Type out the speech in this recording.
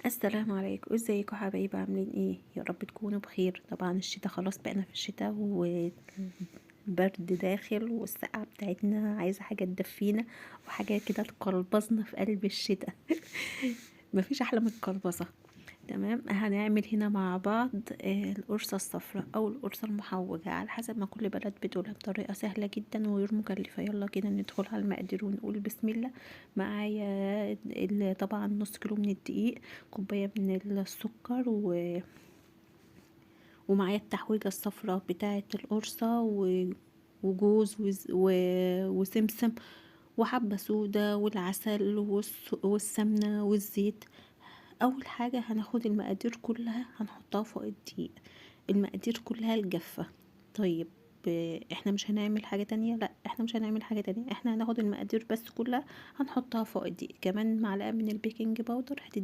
السلام عليكم، ازيكم حبايبي؟ عاملين ايه؟ يا رب تكونوا بخير. طبعا الشتاء خلاص، بقينا في الشتاء والبرد داخل، والسقعة بتاعتنا عايزة حاجة تدفينا وحاجة كده تقلبصنا في قلب الشتاء. مفيش احلى من القلبصة. تمام، هنعمل هنا مع بعض القرصة الصفراء او القرصة المحوجة، على حسب ما كل بلد بتقولها، بطريقة سهلة جدا وغير مكلفة. يلا كده ندخل على المقادير ونقول بسم الله. معايا طبعا نص كيلو من الدقيق، كوباية من السكر ومعايا التحويجة الصفراء بتاعة القرصة وجوز وسمسم وحبة سودا والعسل والسمنة والزيت. اول حاجة هناخد المقادير كلها هنحطها فوق الدقيق، المقادير كلها الجافة. طيب، احنا مش هنعمل حاجة تانية، لا احنا مش هنعمل حاجة تانية، احنا هناخد المقادير بس كلها هنحطها فوق الدقيق. كمان معلقة من البيكنج باودر هتدي